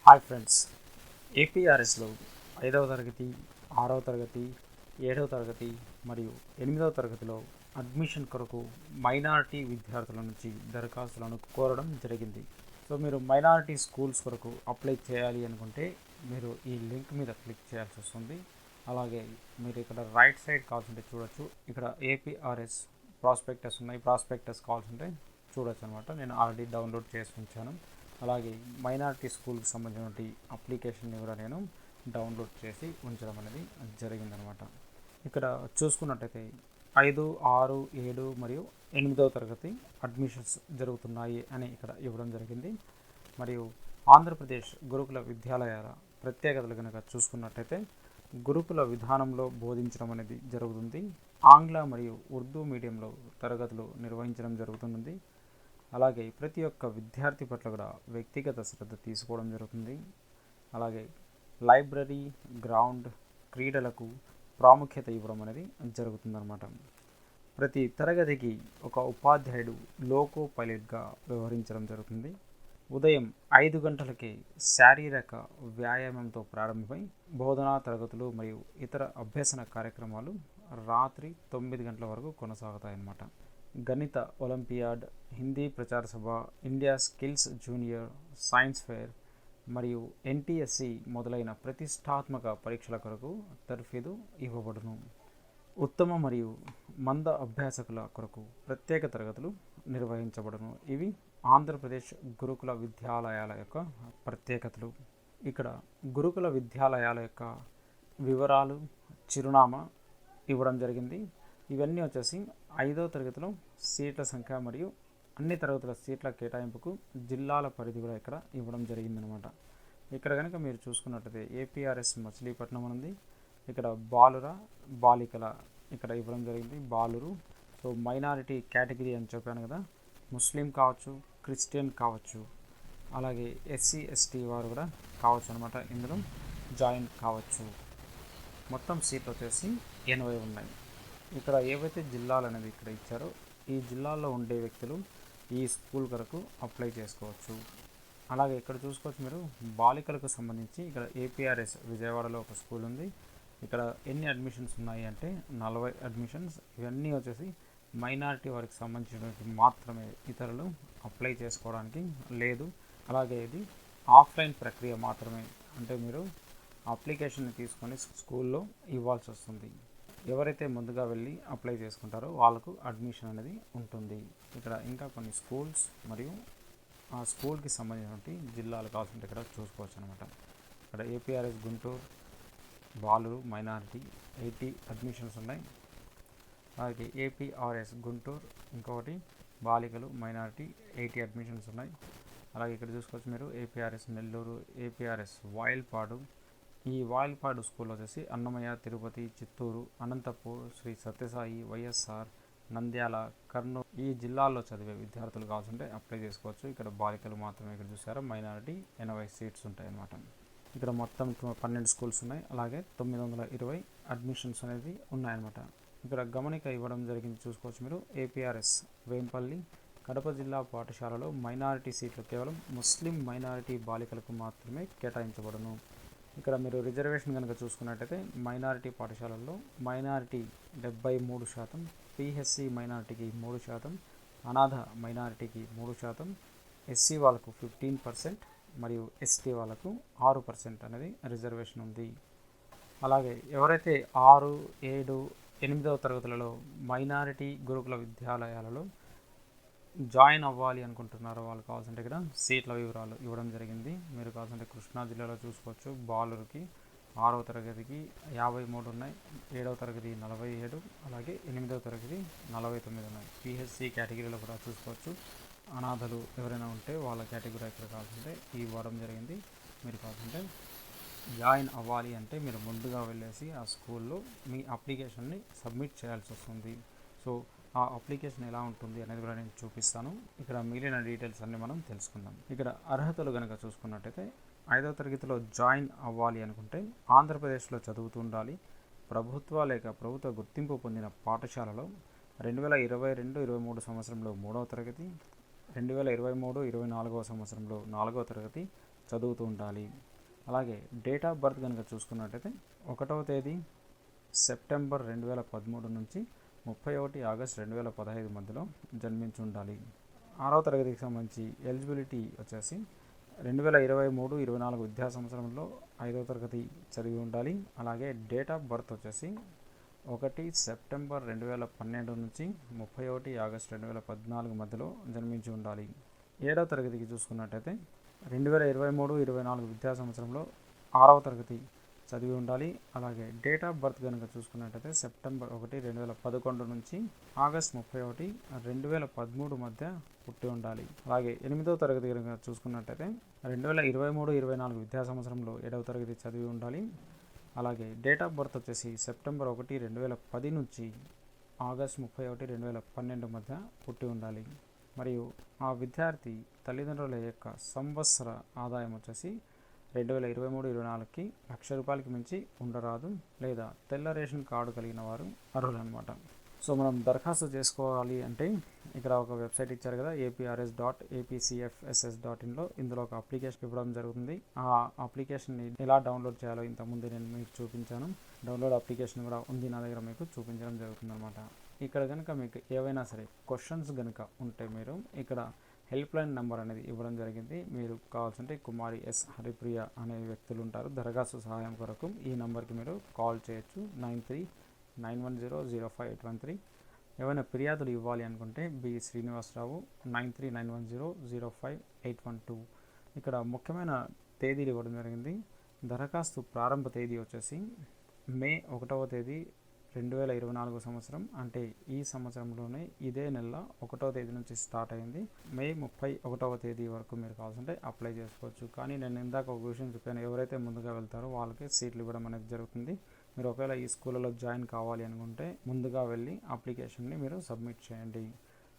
Hi friends, ఏపీఆర్ఎస్లో 5వ తరగతి, 6వ తరగతి, 7వ తరగతి మరియు 8వ తరగతిలో అడ్మిషన్ కొరకు మైనారిటీ విద్యార్థుల నుంచి దరఖాస్తులను కోరడం జరిగింది. సో మీరు మైనారిటీ స్కూల్స్ కొరకు అప్లై చేయాలి అనుకుంటే మీరు ఈ లింక్ మీద క్లిక్ చేయాల్సి వస్తుంది. అలాగే మీరు ఇక్కడ రైట్ సైడ్ కావాల్సింటే చూడొచ్చు. ఇక్కడ ఏపీఆర్ఎస్ ప్రాస్పెక్టస్ ఉన్నాయి. ప్రాస్పెక్టస్ కావాల్సింటే చూడొచ్చు అనమాట. నేను ఆల్రెడీ డౌన్లోడ్ చేసి ఉంచాను. అలాగే మైనారిటీ స్కూల్కి సంబంధించిన అప్లికేషన్ని కూడా నేను డౌన్లోడ్ చేసి ఉంచడం అనేది జరిగిందనమాట. ఇక్కడ చూసుకున్నట్టయితే 5, 6, 7 మరియు 8వ తరగతి అడ్మిషన్స్ జరుగుతున్నాయి అని ఇక్కడ ఇవ్వడం జరిగింది. మరియు ఆంధ్రప్రదేశ్ గురుకుల విద్యాలయాల ప్రత్యేకతలు కనుక చూసుకున్నట్టయితే గురుకుల విధానంలో బోధించడం అనేది జరుగుతుంది. ఆంగ్ల మరియు ఉర్దూ మీడియంలో తరగతులు నిర్వహించడం జరుగుతుంది. అలాగే ప్రతి ఒక్క విద్యార్థి పట్ల కూడా వ్యక్తిగత శ్రద్ధ తీసుకోవడం జరుగుతుంది. అలాగే లైబ్రరీ, గ్రౌండ్, క్రీడలకు ప్రాముఖ్యత ఇవ్వడం అనేది జరుగుతుందన్నమాట. ప్రతి తరగతికి ఒక ఉపాధ్యాయుడు లోకో పైలట్గా వ్యవహరించడం జరుగుతుంది. ఉదయం 5 గంటలకే శారీరక వ్యాయామంతో ప్రారంభమై బోధనా తరగతులు మరియు ఇతర అభ్యసన కార్యక్రమాలు రాత్రి 9 గంటల వరకు కొనసాగుతాయన్నమాట. గణిత ఒలింపియాడ్, హిందీ ప్రచార సభ, India skills junior, science fair మరియు ఎన్టీఎస్సి మొదలైన ప్రతిష్టాత్మక పరీక్షల కొరకు తర్ఫీదు ఇవ్వబడును. ఉత్తమ మరియు మంద అభ్యాసకుల కొరకు ప్రత్యేక తరగతులు నిర్వహించబడును. ఇవి ఆంధ్రప్రదేశ్ గురుకుల విద్యాలయాల యొక్క ప్రత్యేకతలు. ఇక్కడ గురుకుల విద్యాలయాల యొక్క వివరాలు, చిరునామా ఇవ్వడం జరిగింది. ఇవన్నీ వచ్చేసి 5వ తరగతిలో సీట్ల సంఖ్య మరియు అన్ని తరగతుల సీట్ల కేటాయింపుకు జిల్లాల పరిధి కూడా ఇక్కడ ఇవ్వడం జరిగిందనమాట. ఇక్కడ కనుక మీరు చూసుకున్నట్టయితే ఏపీఆర్ఎస్ మచిలీపట్నం ఉంది. ఇక్కడ బాలికల ఇక్కడ ఇవ్వడం జరిగింది. బాలురు. సో మైనారిటీ కేటగిరీ అని చెప్పాను కదా, ముస్లిం కావచ్చు, క్రిస్టియన్ కావచ్చు, అలాగే ఎస్సీ ఎస్టీ వారు కూడా కావచ్చు అనమాట. ఇందులో జాయిన్ కావచ్చు. మొత్తం సీట్లు వచ్చేసి 80 ఉన్నాయి. ఇక్కడ ఏవైతే జిల్లాలు అనేది ఇక్కడ ఇచ్చారో ఈ జిల్లాల్లో ఉండే వ్యక్తులు ఈ స్కూల్ కొరకు అప్లై చేసుకోవచ్చు. అలాగే ఇక్కడ చూసుకోవచ్చు మీరు బాలికలకు సంబంధించి ఇక్కడ ఏపీఆర్ఎస్ విజయవాడలో ఒక స్కూల్ ఉంది. ఇక్కడ ఎన్ని అడ్మిషన్స్ ఉన్నాయి అంటే 40 అడ్మిషన్స్. ఇవన్నీ వచ్చేసి మైనారిటీ వారికి సంబంధించినటువంటి మాత్రమే, ఇతరులు అప్లై చేసుకోవడానికి లేదు. అలాగే ఇది ఆఫ్లైన్ ప్రక్రియ మాత్రమే, అంటే మీరు అప్లికేషన్ని తీసుకొని స్కూల్లో ఇవ్వాల్సి వస్తుంది. ఎవరైతే ముందుగా వెళ్ళి అప్లై చేసుకుంటారో వాళ్ళకు అడ్మిషన్ అనేది ఉంటుంది. ఇక్కడ ఇంకా కొన్ని స్కూల్స్ మరియు ఆ స్కూల్కి సంబంధించినటువంటి జిల్లాలు కావాల్సింటే ఇక్కడ చూసుకోవచ్చు అనమాట. ఇక్కడ ఏపీఆర్ఎస్ గుంటూరు బాలురు మైనారిటీ 80 అడ్మిషన్స్ ఉన్నాయి. అలాగే ఏపీఆర్ఎస్ గుంటూరు ఇంకొకటి బాలికలు మైనారిటీ 80 అడ్మిషన్స్ ఉన్నాయి. అలాగే ఇక్కడ చూసుకోవచ్చు మీరు ఏపీఆర్ఎస్ నెల్లూరు, ఏపీఆర్ఎస్ వాయిల్పాడు. ఈ వాయిల్పాడు స్కూల్ వచ్చేసి అన్నమయ్య, తిరుపతి, చిత్తూరు, అనంతపూర్, శ్రీ సత్యసాయి, వైఎస్ఆర్, నంద్యాల, కర్నూలు ఈ జిల్లాల్లో చదివే విద్యార్థులు కావాల్సింటే అప్లై చేసుకోవచ్చు. ఇక్కడ బాలికలు మాత్రమే ఇక్కడ చూసారా మైనారిటీ 80 సీట్స్ ఉంటాయి అన్నమాట. ఇక్కడ మొత్తం 12 స్కూల్స్ ఉన్నాయి. అలాగే 920 అడ్మిషన్స్ అనేది ఉన్నాయన్నమాట. ఇక్కడ గమనిక ఇవ్వడం జరిగింది చూసుకోవచ్చు మీరు. ఏపీఆర్ఎస్ వేంపల్లి కడప జిల్లా పాఠశాలలో మైనారిటీ సీట్లు కేవలం ముస్లిం మైనారిటీ బాలికలకు మాత్రమే కేటాయించబడును. ఇక్కడ మీరు రిజర్వేషన్ కనుక చూసుకున్నట్టయితే మైనారిటీ పాఠశాలల్లో మైనారిటీ 73%, పిహెచ్సి మైనారిటీకి 3%, అనాథ మైనారిటీకి 3%, ఎస్సీ వాళ్ళకు 15% మరియు ఎస్టీ వాళ్ళకు 6% అనేది రిజర్వేషన్ ఉంది. అలాగే ఎవరైతే 6, 7, 8వ తరగతులలో మైనారిటీ గురుకుల విద్యాలయాలలో జాయిన్ అవ్వాలి అనుకుంటున్నారో వాళ్ళు కావాల్సింటే ఇక్కడ సీట్ల వివరాలు ఇవ్వడం జరిగింది. మీరు కావాల్సింటే కృష్ణా జిల్లాలో చూసుకోవచ్చు. బాలురికి 6వ తరగతికి 53 ఉన్నాయి, 7వ తరగతి 47, అలాగే 8వ తరగతి 49 ఉన్నాయి. పిహెచ్సి కేటగిరీలో కూడా చూసుకోవచ్చు. అనాథలు ఎవరైనా ఉంటే వాళ్ళ కేటగిరీ ఇక్కడ కావాల్సింటే ఇవ్వడం జరిగింది. మీరు కావాల్సింటే జాయిన్ అవ్వాలి అంటే మీరు ముందుగా వెళ్ళేసి ఆ స్కూల్లో మీ అప్లికేషన్ని సబ్మిట్ చేయాల్సి వస్తుంది. సో ఆ అప్లికేషన్ ఎలా ఉంటుంది అనేది కూడా నేను చూపిస్తాను. ఇక్కడ మిగిలిన డీటెయిల్స్ అన్నీ మనం తెలుసుకుందాం. ఇక్కడ అర్హతలు కనుక చూసుకున్నట్టయితే 5వ తరగతిలో జాయిన్ అవ్వాలి అనుకుంటే ఆంధ్రప్రదేశ్లో చదువుతూ ఉండాలి. ప్రభుత్వ లేక ప్రభుత్వ గుర్తింపు పొందిన పాఠశాలలో 2022-23 సంవత్సరంలో 3వ తరగతి, 2023-24 సంవత్సరంలో 4వ తరగతి చదువుతూ ఉండాలి. అలాగే డేట్ ఆఫ్ బర్త్ కనుక చూసుకున్నట్టయితే 1వ తేదీ సెప్టెంబర్ 2013 నుంచి 31 ఆగస్ట్ 2015 మధ్యలో జన్మించి ఉండాలి. 6వ తరగతికి సంబంధించి ఎలిజిబిలిటీ వచ్చేసి 2023-24 విద్యా సంవత్సరంలో 5వ తరగతి చదివి ఉండాలి. అలాగే డేట్ ఆఫ్ బర్త్ వచ్చేసి 1 సెప్టెంబర్ 2012 నుంచి 31 ఆగస్ట్ 2014 మధ్యలో జన్మించి ఉండాలి. 7వ తరగతికి చూసుకున్నట్టయితే 2023-24 విద్యా సంవత్సరంలో 6వ తరగతి చదివి ఉండాలి. అలాగే డేట్ ఆఫ్ బర్త్ కనుక చూసుకున్నట్టయితే సెప్టెంబర్ 1, 2011 నుంచి ఆగస్ట్ 31, 2013 మధ్య పుట్టి ఉండాలి. అలాగే 8వ తరగతి కనుక చూసుకున్నట్టయితే 2023-24 విద్యా సంవత్సరంలో 7వ తరగతి చదివి ఉండాలి. అలాగే డేట్ ఆఫ్ బర్త్ వచ్చేసి సెప్టెంబర్ 1, 2010 నుంచి ఆగస్ట్ 31, 2012 మధ్య పుట్టి ఉండాలి. మరియు ఆ విద్యార్థి తల్లిదండ్రుల యొక్క సంవత్సర ఆదాయం వచ్చేసి 2023-24కి ₹1,00,000 మించి ఉండరాదు, లేదా తెల్ల రేషన్ కార్డు కలిగిన వారు అర్హులు అనమాట. సో మనం దరఖాస్తు చేసుకోవాలి అంటే ఇక్కడ ఒక వెబ్సైట్ ఇచ్చారు కదా, aprs.apcfss.inలో. ఇందులో ఒక అప్లికేషన్ ఇవ్వడం జరుగుతుంది. ఆ అప్లికేషన్ని ఎలా డౌన్లోడ్ చేయాలో ఇంతకుముందు నేను మీకు చూపించాను. డౌన్లోడ్ అప్లికేషన్ కూడా ఉంది నా దగ్గర, మీకు చూపించడం జరుగుతుంది అనమాట. ఇక్కడ కనుక మీకు ఏవైనా సరే క్వశ్చన్స్ కనుక ఉంటే మీరు ఇక్కడ హెల్ప్ లైన్ నెంబర్ అనేది ఇవ్వడం జరిగింది. మీరు కావాల్సింటే కుమారి ఎస్ హరిప్రియ అనే వ్యక్తులు ఉంటారు దరఖాస్తు సహాయం కొరకు. ఈ నెంబర్కి మీరు కాల్ చేయొచ్చు, 9391005813. ఏమైనా ఫిర్యాదులు ఇవ్వాలి అనుకుంటే బి శ్రీనివాసరావు 9391005812. ఇక్కడ ముఖ్యమైన తేదీలు ఇవ్వడం జరిగింది. దరఖాస్తు ప్రారంభ తేదీ వచ్చేసి మే 1వ తేదీ 2024 సంవత్సరం, అంటే ఈ సంవత్సరంలోనే ఇదే నెల 1వ తేదీ నుంచి స్టార్ట్ అయింది. మే 31వ తేదీ వరకు మీరు కావాల్సింటే అప్లై చేసుకోవచ్చు. కానీ నేను ఇందాక ఒక విషయం చెప్పాను, ఎవరైతే ముందుగా వెళ్తారో వాళ్ళకి సీట్లు ఇవ్వడం అనేది జరుగుతుంది. మీరు ఒకవేళ ఈ స్కూల్లో జాయిన్ కావాలి అనుకుంటే ముందుగా వెళ్ళి అప్లికేషన్ని మీరు సబ్మిట్ చేయండి.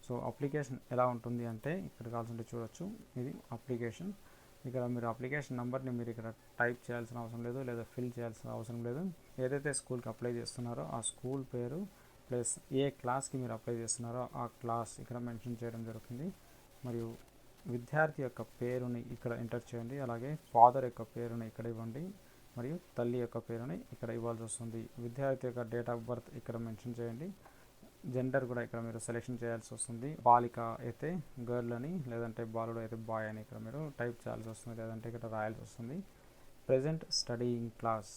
సో అప్లికేషన్ ఎలా ఉంటుంది అంటే ఇక్కడ కావాల్సింటే చూడొచ్చు, ఇది అప్లికేషన్. ఇక్కడ మీరు అప్లికేషన్ నెంబర్ని మీరు ఇక్కడ టైప్ చేయాల్సిన అవసరం లేదు, లేదా ఫిల్ చేయాల్సిన అవసరం లేదు. ఏదైతే స్కూల్కి అప్లై చేస్తున్నారో ఆ స్కూల్ పేరు ప్లస్ ఏ క్లాస్కి మీరు అప్లై చేస్తున్నారో ఆ క్లాస్ ఇక్కడ మెన్షన్ చేయడం జరుగుతుంది. మరియు విద్యార్థి యొక్క పేరుని ఇక్కడ ఎంటర్ చేయండి. అలాగే ఫాదర్ యొక్క పేరుని ఇక్కడ ఇవ్వండి, మరియు తల్లి యొక్క పేరుని ఇక్కడ ఇవ్వాల్సి వస్తుంది. విద్యార్థి యొక్క డేట్ ఆఫ్ బర్త్ ఇక్కడ మెన్షన్ చేయండి. జెండర్ కూడా ఇక్కడ మీరు సెలెక్షన్ చేయాల్సి వస్తుంది. బాలిక అయితే గర్ల్ అని, లేదంటే బాలుడు అయితే బాయ్ అని ఇక్కడ మీరు టైప్ చేయాల్సి వస్తుంది, లేదంటే ఇక్కడ రాయాల్సి వస్తుంది. ప్రజెంట్ స్టడీయింగ్ క్లాస్,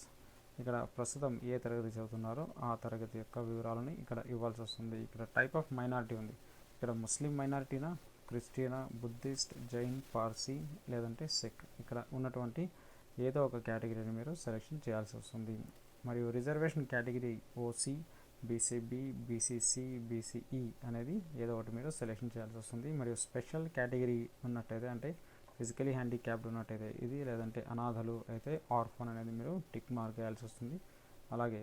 ఇక్కడ ప్రస్తుతం ఏ తరగతి చదువుతున్నారో ఆ తరగతి యొక్క వివరాలని ఇక్కడ ఇవ్వాల్సి వస్తుంది. ఇక్కడ టైప్ ఆఫ్ మైనారిటీ ఉంది. ఇక్కడ ముస్లిం మైనారిటీనా, క్రిస్టియనా, బుద్ధిస్ట్, జైన్, పార్సీ, లేదంటే సిక్, ఇక్కడ ఉన్నటువంటి ఏదో ఒక కేటగిరీని మీరు సెలెక్షన్ చేయాల్సి వస్తుంది. మరియు reservation category OC, BCB, BCC, BCE అనేది ఏదో ఒకటి మీరు సెలెక్షన్ చేయాల్సి వస్తుంది. మరియు స్పెషల్ కేటగిరీ ఉన్నట్టయితే, అంటే ఫిజికలీ హ్యాండిక్యాప్డ్ ఉన్నట్టయితే ఇది, లేదంటే అనాథలు అయితే ఆర్ఫన్ అనేది మీరు టిక్ మార్క్ చేయాల్సి వస్తుంది. అలాగే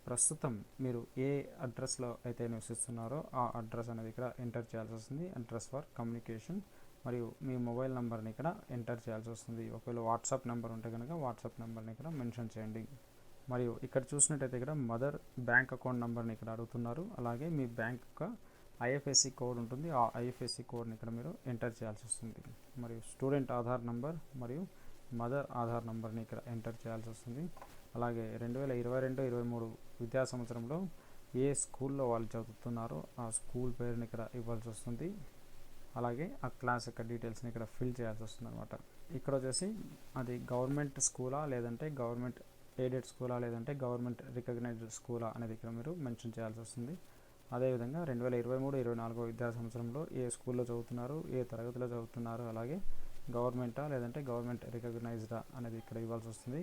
ప్రస్తుతం మీరు ఏ అడ్రస్లో అయితే నివసిస్తున్నారో ఆ అడ్రస్ అనేది ఇక్కడ ఎంటర్ చేయాల్సి వస్తుంది. Address for communication. మరియు మీ మొబైల్ నెంబర్ని ఇక్కడ ఎంటర్ చేయాల్సి వస్తుంది. ఒకవేళ వాట్సాప్ నెంబర్ ఉంటే కనుక వాట్సాప్ నెంబర్ని ఇక్కడ మెన్షన్ చేయండి. మరియు ఇక్కడ చూసినట్టయితే ఇక్కడ మదర్ బ్యాంక్ అకౌంట్ నెంబర్ని ఇక్కడ అడుగుతున్నారు. అలాగే మీ బ్యాంక్ యొక్క ఐఎఫ్ఎస్సి కోడ్ ఉంటుంది, ఆ ఐఎఫ్ఎస్సి కోడ్ని ఇక్కడ మీరు ఎంటర్ చేయాల్సి వస్తుంది. మరియు స్టూడెంట్ ఆధార్ నెంబర్ మరియు మదర్ ఆధార్ నెంబర్ని ఇక్కడ ఎంటర్ చేయాల్సి వస్తుంది. అలాగే 2022-23 విద్యా సంవత్సరంలో ఏ స్కూల్లో వాళ్ళు చదువుతున్నారో ఆ స్కూల్ పేరుని ఇక్కడ ఇవ్వాల్సి వస్తుంది. అలాగే ఆ క్లాస్ యొక్క డీటెయిల్స్ని ఇక్కడ ఫిల్ చేయాల్సి వస్తుంది అనమాట. ఇక్కడ వచ్చేసి అది గవర్నమెంట్ స్కూలా, లేదంటే గవర్నమెంట్ ఎయిడెడ్ స్కూలా, లేదంటే గవర్నమెంట్ రికగ్నైజ్డ్ స్కూలా అనేది ఇక్కడ మీరు మెన్షన్ చేయాల్సి వస్తుంది. అదేవిధంగా 2023-24 విద్యా సంవత్సరంలో ఏ స్కూల్లో చదువుతున్నారు, ఏ తరగతిలో చదువుతున్నారు, అలాగే గవర్నమెంటా లేదంటే గవర్నమెంట్ రికగ్నైజ్డా అనేది ఇక్కడ ఇవ్వాల్సి వస్తుంది.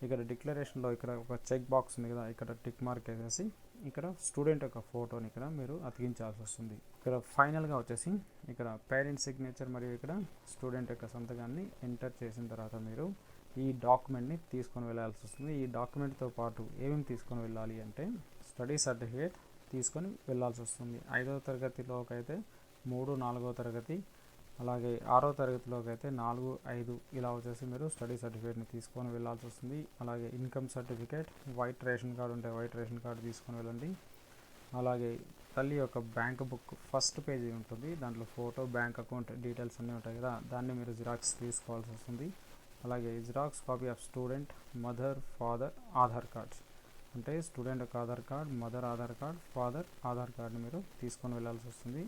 ఇక్కడ డిక్లరేషన్లో ఇక్కడ ఒక చెక్ బాక్స్ ఉంది కదా, ఇక్కడ టిక్ మార్క్ వేసేసి ఇక్కడ స్టూడెంట్ యొక్క ఫోటోని ఇక్కడ మీరు అతికించాల్సి వస్తుంది. ఇక్కడ ఫైనల్గా వచ్చేసి ఇక్కడ పేరెంట్ సిగ్నేచర్ మరియు ఇక్కడ స్టూడెంట్ యొక్క సంతకాన్ని ఎంటర్ చేసిన తర్వాత మీరు ఈ డాక్యుమెంట్ని తీసుకొని వెళ్ళాల్సి వస్తుంది. ఈ డాక్యుమెంట్తో పాటు ఏమేమి తీసుకొని వెళ్ళాలి అంటే స్టడీ సర్టిఫికేట్ తీసుకొని వెళ్ళాల్సి వస్తుంది. 5వ తరగతిలోకి అయితే 3, 4వ తరగతి, అలాగే 6వ తరగతిలోకి అయితే 4, 5 ఇలా వచ్చేసి మీరు స్టడీ సర్టిఫికేట్ని తీసుకొని వెళ్ళాల్సి వస్తుంది. అలాగే income certificate, white ration card ఉంటే వైట్ రేషన్ కార్డు తీసుకొని వెళ్ళండి. అలాగే తల్లి యొక్క బ్యాంక్ బుక్ ఫస్ట్ పేజీ ఉంటుంది, దాంట్లో ఫోటో, బ్యాంక్ అకౌంట్ డీటెయిల్స్ అన్నీ ఉంటాయి కదా, దాన్ని మీరు జిరాక్స్ తీసుకోవాల్సి వస్తుంది. అలాగే xerox copy of student mother father Aadhaar cards, అంటే స్టూడెంట్ యొక్క Aadhaar card, mother Aadhaar card, father Aadhaar కార్డ్ని మీరు తీసుకొని వెళ్ళాల్సి వస్తుంది.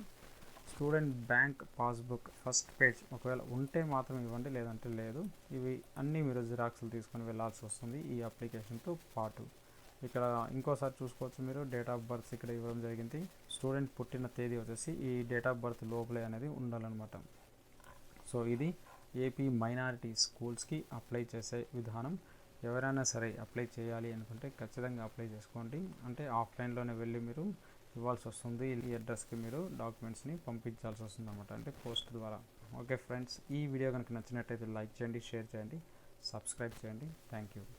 Student bank passbook first page ఒకవేళ ఉంటే మాత్రం ఇవ్వండి, లేదంటే లేదు. ఇవి అన్నీ మీరు జిరాక్స్లు తీసుకొని వెళ్ళాల్సి వస్తుంది ఈ అప్లికేషన్తో పాటు. ఇక్కడ ఇంకోసారి చూసుకోవచ్చు మీరు, డేట్ ఆఫ్ బర్త్ ఇక్కడ ఇవ్వడం జరిగింది. స్టూడెంట్ పుట్టిన తేదీ వచ్చేసి ఈ డేట్ ఆఫ్ బర్త్ లోపలే అనేది ఉండాలన్నమాట. సో ఇది ఏపీ మైనారిటీ స్కూల్స్కి అప్లై చేసే విధానం. ఎవరైనా సరే అప్లై చేయాలి అనుకుంటే ఖచ్చితంగా అప్లై చేసుకోండి. అంటే ఆఫ్లైన్లోనే వెళ్ళి మీరు ఇవ్వాల్సి వస్తుంది. ఈ అడ్రస్కి మీరు డాక్యుమెంట్స్ని పంపించాల్సి వస్తుంది అనమాట, అంటే పోస్ట్ ద్వారా. ఓకే ఫ్రెండ్స్, ఈ వీడియో కనుక నచ్చినట్టయితే లైక్ చేయండి, షేర్ చేయండి, సబ్స్క్రైబ్ చేయండి. Thank you.